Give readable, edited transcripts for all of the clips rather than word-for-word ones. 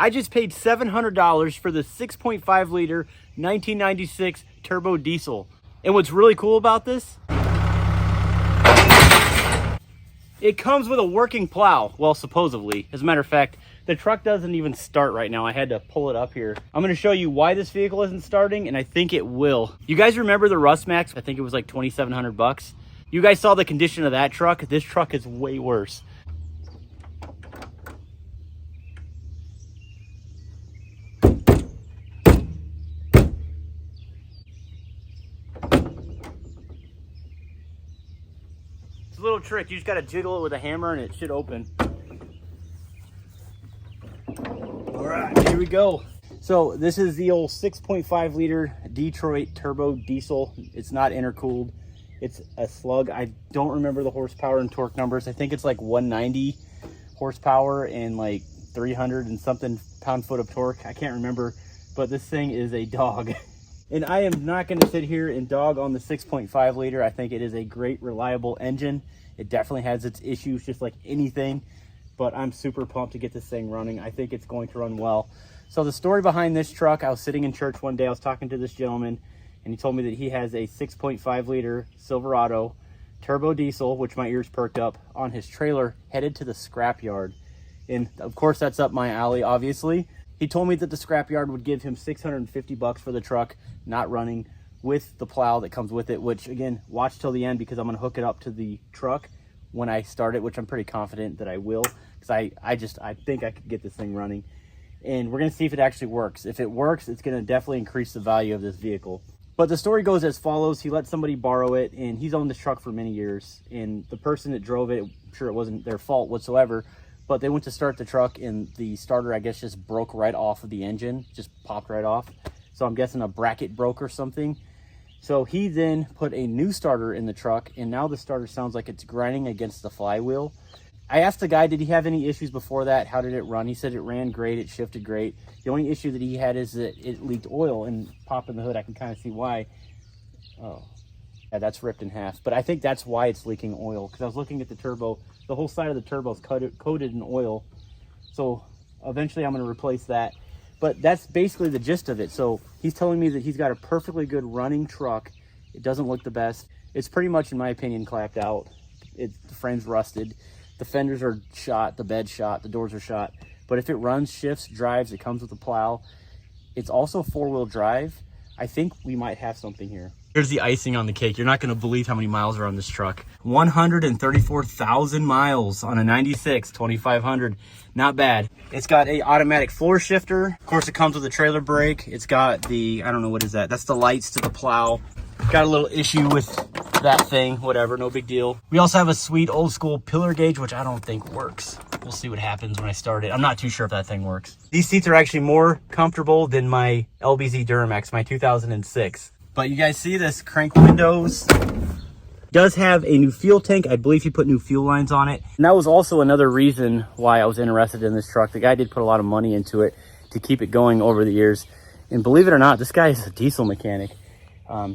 I just paid $700 for the 6.5 liter 1996 turbo diesel. And what's really cool about this, it comes with a working plow. Well, supposedly. As a matter of fact, the truck doesn't even start right now. I had to pull it up here. I'm going to show you why this vehicle isn't starting, and I think it will. You guys remember the Rust Max? I think it was like 2,700 bucks. You guys saw the condition of that truck. This truck is way worse. It's a little trick. You just got to jiggle it with a hammer and it should open. All right, here we go. So this is the old 6.5 liter Detroit turbo diesel. It's not intercooled. It's a slug. I don't remember the horsepower and torque numbers. I think it's like 190 horsepower and like 300 and something pound-foot of torque. I can't remember, but this thing is a dog. And I am not going to sit here and dog on the 6.5 liter. I think it is a great, reliable engine. It definitely has its issues, just like anything, but I'm super pumped to get this thing running. I think it's going to run well. So the story behind this truck, I was sitting in church one day, I was talking to this gentleman, and he told me that he has a 6.5 liter Silverado turbo diesel, which my ears perked up, on his trailer headed to the scrapyard. And of course that's up my alley, obviously. He told me that the scrapyard would give him 650 bucks for the truck not running, with the plow that comes with it, which again, watch till the end because I'm going to hook it up to the truck when I start it, which I'm pretty confident that I will, because I think I could get this thing running. And we're going to see if it actually works. If it works, it's going to definitely increase the value of this vehicle. But the story goes as follows. He let somebody borrow it, and he's owned this truck for many years. And the person that drove it, I'm sure it wasn't their fault whatsoever, but they went to start the truck, and the starter, I guess, just broke right off of the engine, just popped right off. So I'm guessing a bracket broke or something. So he then put a new starter in the truck, and now the starter sounds like it's grinding against the flywheel. I asked the guy, did he have any issues before that? How did it run? He said it ran great, it shifted great. The only issue that he had is that it leaked oil, and popping the hood, I can kind of see why. Oh, yeah, that's ripped in half. But I think that's why it's leaking oil, because I was looking at the turbo. The whole side of the turbo is coated in oil. So eventually I'm going to replace that. But that's basically the gist of it. So he's telling me that he's got a perfectly good running truck. It doesn't look the best. It's pretty much, in my opinion, clapped out. The frame's rusted. The fenders are shot, the bed's shot, the doors are shot. But if it runs, shifts, drives, it comes with a plow. It's also four-wheel drive. I think we might have something here. Here's the icing on the cake. You're not going to believe how many miles are on this truck. 134,000 miles on a 96 2500. Not bad. It's got a automatic floor shifter. Of course, it comes with a trailer brake. It's got the, I don't know, what is that? That's the lights to the plow. Got a little issue with that thing, whatever, no big deal. We also have a sweet old school pillar gauge, which I don't think works. We'll see what happens when I start it. I'm not too sure if that thing works. These seats are actually more comfortable than my LBZ Duramax, my 2006. But you guys see this crank windows. Does have a new fuel tank. I believe he put new fuel lines on it. And that was also another reason why I was interested in this truck. The guy did put a lot of money into it to keep it going over the years. And believe it or not, this guy is a diesel mechanic.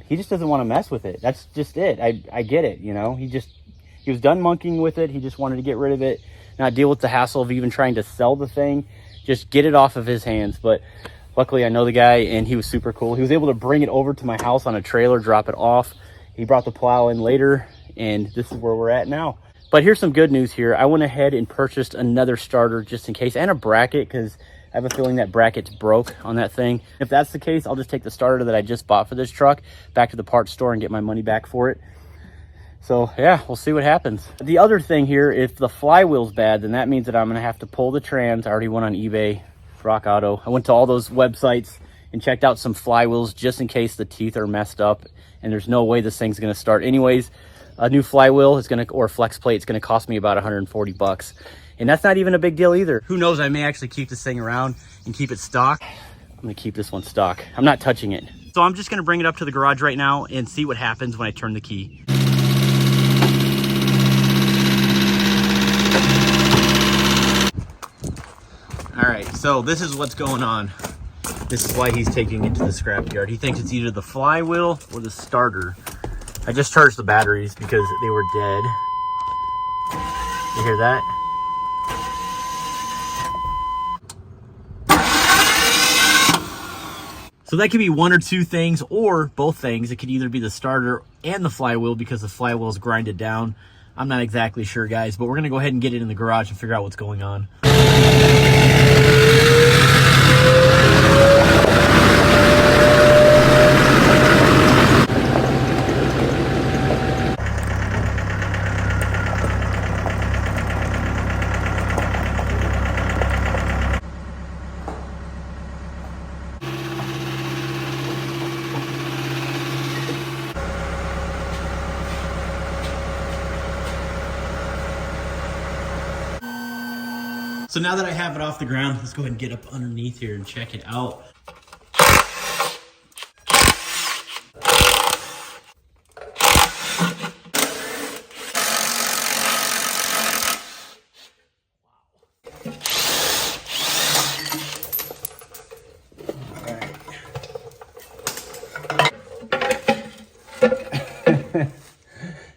He just doesn't want to mess with it. That's just it. I get it, you know. He was done monkeying with it. He just wanted to get rid of it, not deal with the hassle of even trying to sell the thing. Just get it off of his hands. But luckily, I know the guy, and he was super cool. He was able to bring it over to my house on a trailer, drop it off. He brought the plow in later, and this is where we're at now. But here's some good news here. I went ahead and purchased another starter just in case, and a bracket, because I have a feeling that bracket's broke on that thing. If that's the case, I'll just take the starter that I just bought for this truck back to the parts store and get my money back for it. So yeah, we'll see what happens. The other thing here, if the flywheel's bad, then that means that I'm gonna have to pull the trans. I already went on eBay, Rock Auto. I went to all those websites and checked out some flywheels just in case the teeth are messed up and there's no way this thing's gonna start. Anyways, a new flywheel is gonna, or flex plate, it's gonna cost me about 140 bucks. And that's not even a big deal either. Who knows, I may actually keep this thing around and keep it stock. I'm gonna keep this one stock. I'm not touching it. So I'm just gonna bring it up to the garage right now and see what happens when I turn the key. All right, so this is what's going on. This is why he's taking it to the scrapyard. He thinks it's either the flywheel or the starter. I just charged the batteries because they were dead. You hear that? So that could be one or two things or both things. It could either be the starter and the flywheel because the flywheel is grinded down. I'm not exactly sure, guys, but we're gonna go ahead and get it in the garage and figure out what's going on. So now that I have it off the ground, let's go ahead and get up underneath here and check it out.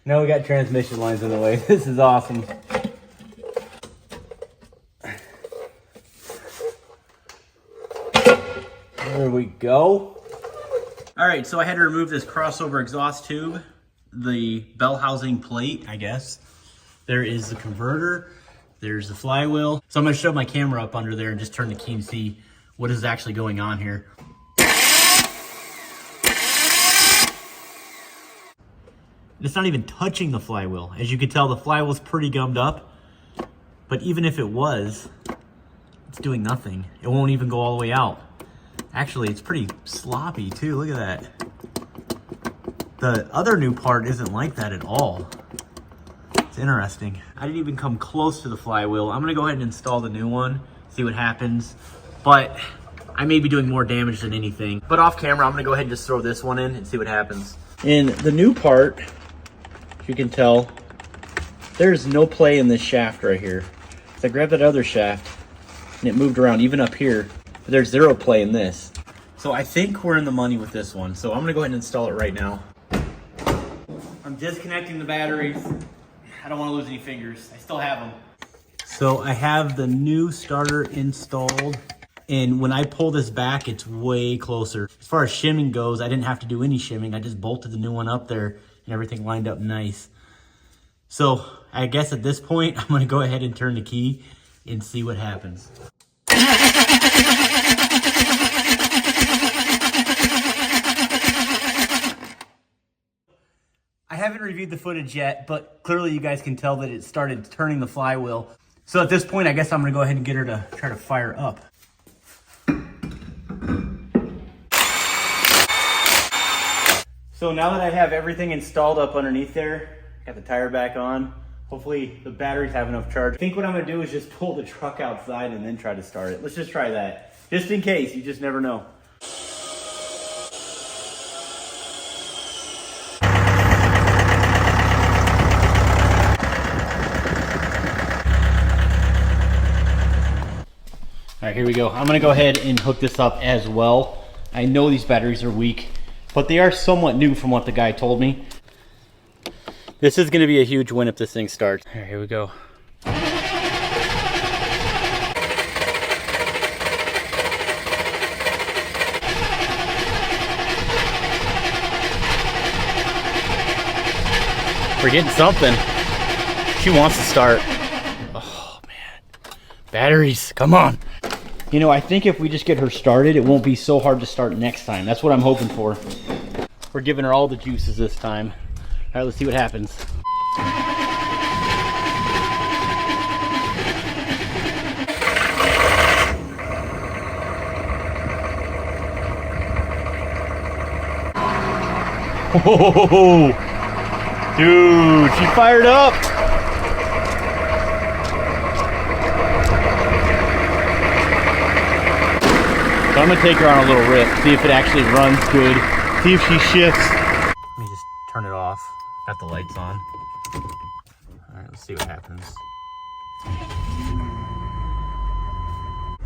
Now we got transmission lines in the way. This is awesome. There we go. All right, so I had to remove this crossover exhaust tube, the bell housing plate, I guess. There is the converter. There's the flywheel. So I'm gonna shove my camera up under there and just turn the key and see what is actually going on here. It's not even touching the flywheel. As you can tell, the flywheel's pretty gummed up, but even if it was, it's doing nothing. It won't even go all the way out. Actually, it's pretty sloppy too. Look at that. The other new part isn't like that at all. It's interesting. I didn't even come close to the flywheel. I'm gonna go ahead and install the new one, see what happens. But I may be doing more damage than anything. But off camera, I'm gonna go ahead and just throw this one in and see what happens. In the new part, if you can tell, there's no play in this shaft right here. So I grabbed that other shaft and it moved around even up here. But there's zero play in this. So I think we're in the money with this one. So I'm gonna go ahead and install it right now. I'm disconnecting the batteries. I don't wanna lose any fingers. I still have them. So I have the new starter installed. And when I pull this back, it's way closer. As far as shimming goes, I didn't have to do any shimming. I just bolted the new one up there and everything lined up nice. So I guess at this point, I'm gonna go ahead and turn the key and see what happens. I haven't reviewed the footage yet, but clearly you guys can tell that it started turning the flywheel. So at this point, I guess I'm gonna go ahead and get her to try to fire up. So now that I have everything installed up underneath there, got the tire back on, hopefully the batteries have enough charge. I think what I'm gonna do is just pull the truck outside and then try to start it. Let's just try that. Just in case, you just never know. All right, here we go. I'm gonna go ahead and hook this up as well. I know these batteries are weak, but they are somewhat new from what the guy told me. This is gonna be a huge win if this thing starts. All right, here we go. We're getting something. She wants to start. Oh man, batteries, come on. You know, I think if we just get her started, it won't be so hard to start next time. That's what I'm hoping for. We're giving her all the juices this time. All right, let's see what happens. Oh, dude, she fired up. So I'm gonna take her on a little rip, see if it actually runs good, see if she shifts. Let me just turn it off. Got the lights on. All right, let's see what happens.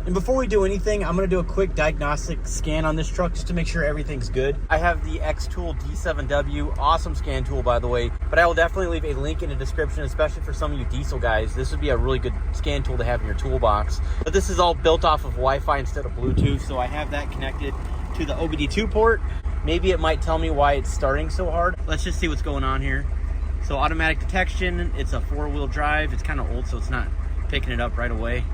And before we do anything, I'm gonna do a quick diagnostic scan on this truck just to make sure everything's good. I have the X-Tool D7W, awesome scan tool by the way, but I will definitely leave a link in the description, especially for some of you diesel guys. This would be a really good scan tool to have in your toolbox. But this is all built off of Wi-Fi instead of Bluetooth, so I have that connected. to the OBD2 port. Maybe it might tell me why it's starting so hard. Let's just see what's going on here. So automatic detection, it's a 4-wheel drive. It's kind of old, so it's not picking it up right away.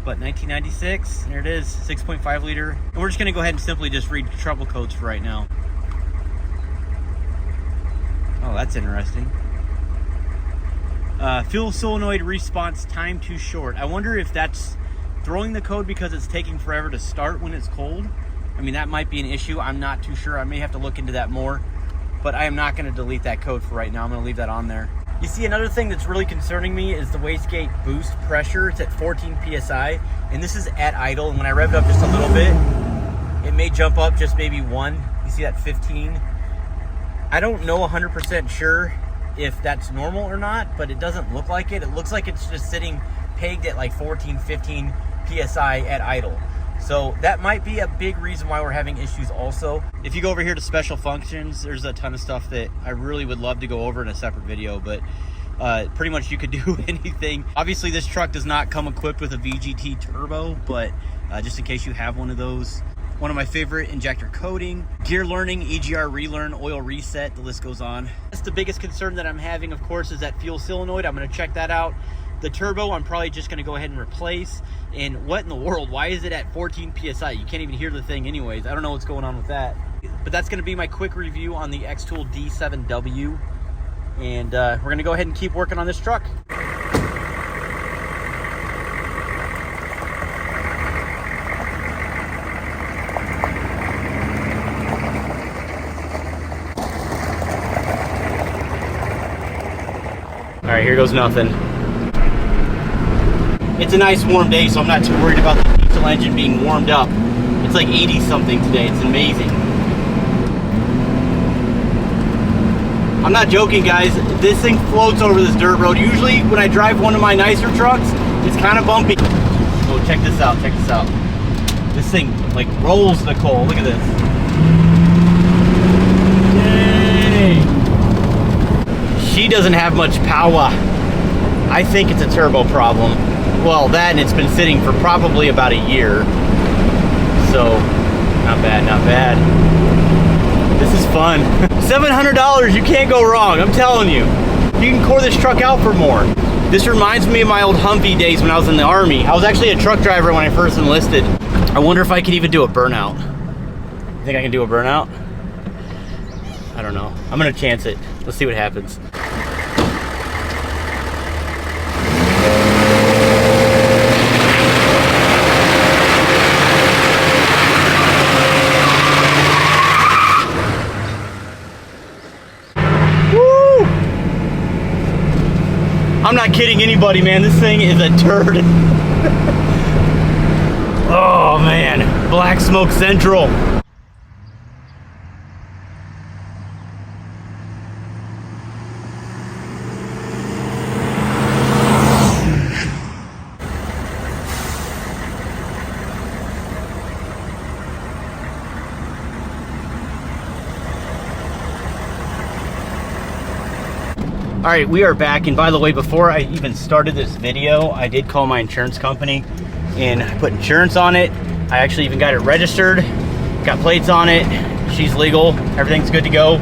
But 1996, there it is, 6.5 liter. And we're just gonna go ahead and simply just read trouble codes for right now. Oh, that's interesting. Fuel solenoid response time too short. I wonder if that's throwing the code because it's taking forever to start when it's cold. I mean, that might be an issue. I'm not too sure. I may have to look into that more, but I am not going to delete that code for right now. I'm going to leave that on there. You see, another thing that's really concerning me is the wastegate boost pressure. It's at 14 PSI, and this is at idle. And when I rev it up just a little bit, it may jump up just maybe 1. You see that 15? I don't know 100% sure if that's normal or not, but it doesn't look like it. It looks like it's just sitting pegged at like 14, 15 PSI at idle. So that might be a big reason why we're having issues also. If you go over here to special functions, there's a ton of stuff that I really would love to go over in a separate video, but pretty much you could do anything. Obviously this truck does not come equipped with a VGT turbo, but just in case you have one of those. One of my favorite, injector coating, gear learning, EGR relearn, oil reset, the list goes on. That's the biggest concern that I'm having, of course, is that fuel solenoid. I'm gonna check that out. The turbo, I'm probably just gonna go ahead and replace. And what in the world, why is it at 14 PSI? You can't even hear the thing anyways. I don't know what's going on with that. But that's gonna be my quick review on the X-Tool D7W. And we're gonna go ahead and keep working on this truck. All right, here goes nothing. It's a nice warm day, so I'm not too worried about the diesel engine being warmed up. It's like 80 something today. It's amazing. I'm not joking, guys. This thing floats over this dirt road. Usually when I drive one of my nicer trucks, it's kind of bumpy. Oh, check this out, check this out. This thing like rolls the coal. Look at this. Yay! She doesn't have much power. I think it's a turbo problem. Well, that, and it's been sitting for probably about a year. So, not bad, not bad. This is fun. $700, you can't go wrong, I'm telling you. You can core this truck out for more. This reminds me of my old Humvee days when I was in the Army. I was actually a truck driver when I first enlisted. I wonder if I could even do a burnout. You think I can do a burnout? I don't know. I'm gonna chance it. Let's see what happens. I'm not kidding anybody, man. This thing is a turd. Oh, man. Black Smoke Central. All right, we are back, and by the way, before I even started this video, I did call my insurance company and I put insurance on it. I actually even got it registered, got plates on it. She's legal, everything's good to go.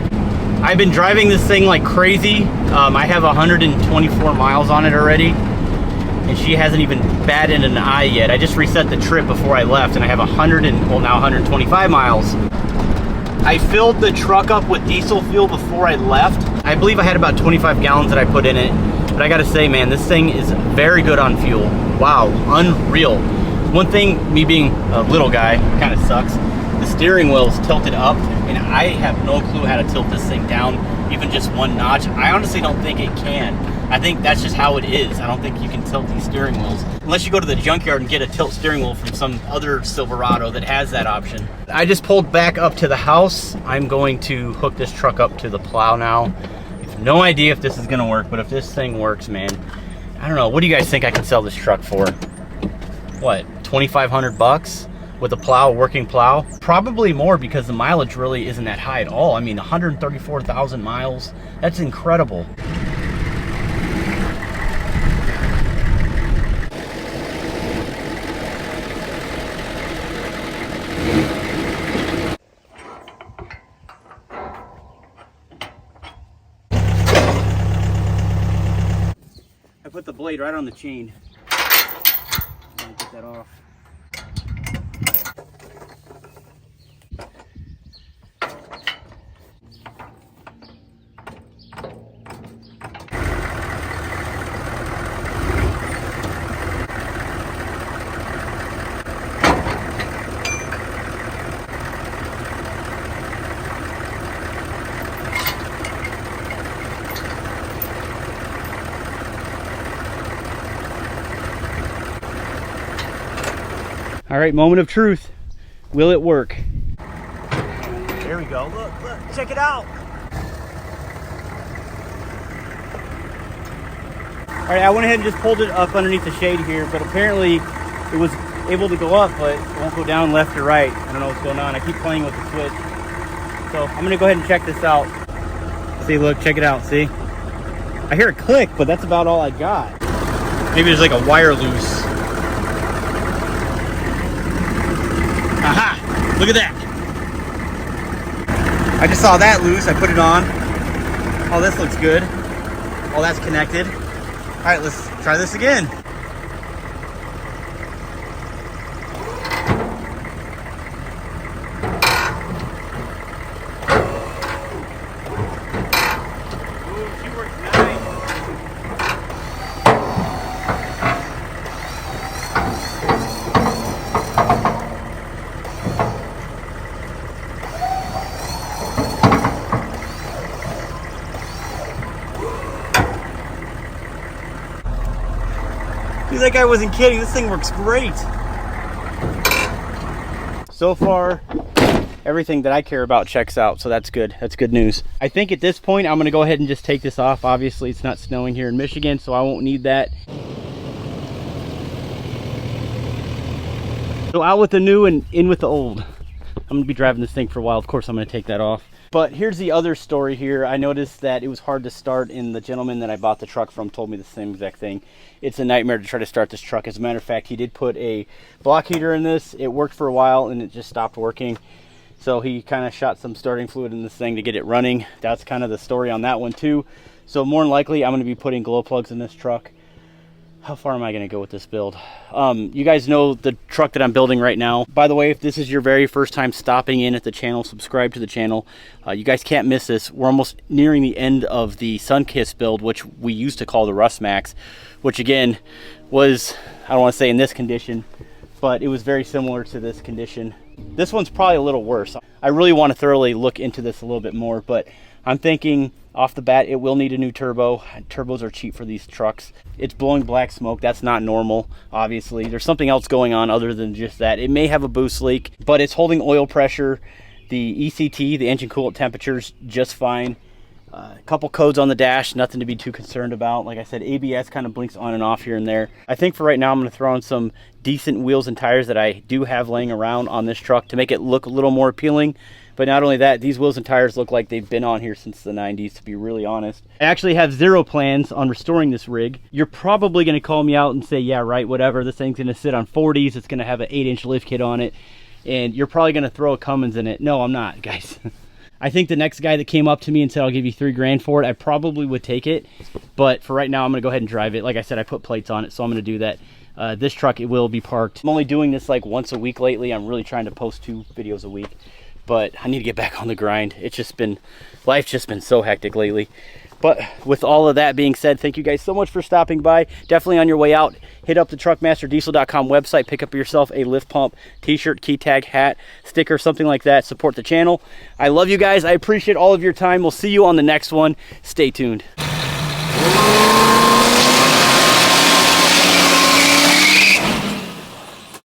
I've been driving this thing like crazy. I have 124 miles on it already, and she hasn't even batted an eye yet. I just reset the trip before I left, and I have now 125 miles. I filled the truck up with diesel fuel before I left. I believe I had about 25 gallons that I put in it, but I gotta say, man, this thing is very good on fuel. Wow, unreal. One thing, me being a little guy, kind of sucks. The steering wheel is tilted up, and I have no clue how to tilt this thing down, even just one notch. I honestly don't think it can. I think that's just how it is. I don't think you can tilt these steering wheels. Unless you go to the junkyard and get a tilt steering wheel from some other Silverado that has that option. I just pulled back up to the house. I'm going to hook this truck up to the plow now. I have no idea if this is gonna work, but if this thing works, man, I don't know. What do you guys think I can sell this truck for? What, 2,500 bucks? With a plow, working plow? Probably more, because the mileage really isn't that high at all. I mean, 134,000 miles, that's incredible. blade right on the chain. I'm gonna get that off. All right, moment of truth. Will it work? There we go. Look, check it out. All right, I went ahead and just pulled it up underneath the shade here, but apparently it was able to go up, but it won't go down left or right. I don't know what's going on. I keep playing with the switch. So I'm gonna go ahead and check this out. See, look, check it out, see? I hear a click, but that's about all I got. Maybe there's like a wire loose. Aha! Look at that! I just saw that loose, I put it on. Oh, this looks good. Oh, that's connected. All right, let's try this again. Ooh, she works nice. That guy wasn't kidding. This thing works great. So far, everything that I care about checks out, so that's good. That's good news. I think at this point, I'm gonna go ahead and just take this off. Obviously, it's not snowing here in Michigan, so I won't need that. So out with the new and in with the old. I'm gonna be driving this thing for a while. Of course, I'm gonna take that off. But here's the other story here. I noticed that it was hard to start, and the gentleman that I bought the truck from told me the same exact thing. It's a nightmare to try to start this truck. As a matter of fact, he did put a block heater in this. It worked for a while and it just stopped working. So he kind of shot some starting fluid in this thing to get it running. That's kind of the story on that one too. So more than likely, I'm gonna be putting glow plugs in this truck. How far am I gonna go with this build? You guys know the truck that I'm building right now. By the way, if this is your very first time stopping in at the channel, subscribe to the channel. You guys can't miss this. We're almost nearing the end of the Sunkiss build, which we used to call the Rust Max, which again was, I don't wanna say in this condition, but it was very similar to this condition. This one's probably a little worse. I really wanna thoroughly look into this a little bit more, but I'm thinking off the bat, it will need a new turbo. Turbos are cheap for these trucks. It's blowing black smoke. That's not normal, obviously. There's something else going on other than just that. It may have a boost leak, but it's holding oil pressure. The ECT, the engine coolant temperature's just fine. A couple codes on the dash, nothing to be too concerned about. Like I said, ABS kind of blinks on and off here and there. I think for right now, I'm gonna throw in some decent wheels and tires that I do have laying around on this truck to make it look a little more appealing. But not only that, these wheels and tires look like they've been on here since the 90s, to be really honest. I actually have zero plans on restoring this rig. You're probably gonna call me out and say, yeah, right, whatever. This thing's gonna sit on 40s. It's gonna have an 8-inch lift kit on it. And you're probably gonna throw a Cummins in it. No, I'm not, guys. I think the next guy that came up to me and said, I'll give you $3 grand for it, I probably would take it. But for right now, I'm gonna go ahead and drive it. Like I said, I put plates on it, so I'm gonna do that. This truck, it will be parked. I'm only doing this like once a week lately. I'm really trying to post 2 videos a week. But I need to get back on the grind. It's just been, life's just been so hectic lately. But with all of that being said, thank you guys so much for stopping by. Definitely on your way out, hit up the truckmasterdiesel.com website, pick up yourself a lift pump, t-shirt, key tag, hat, sticker, something like that. Support the channel. I love you guys. I appreciate all of your time. We'll see you on the next one. Stay tuned.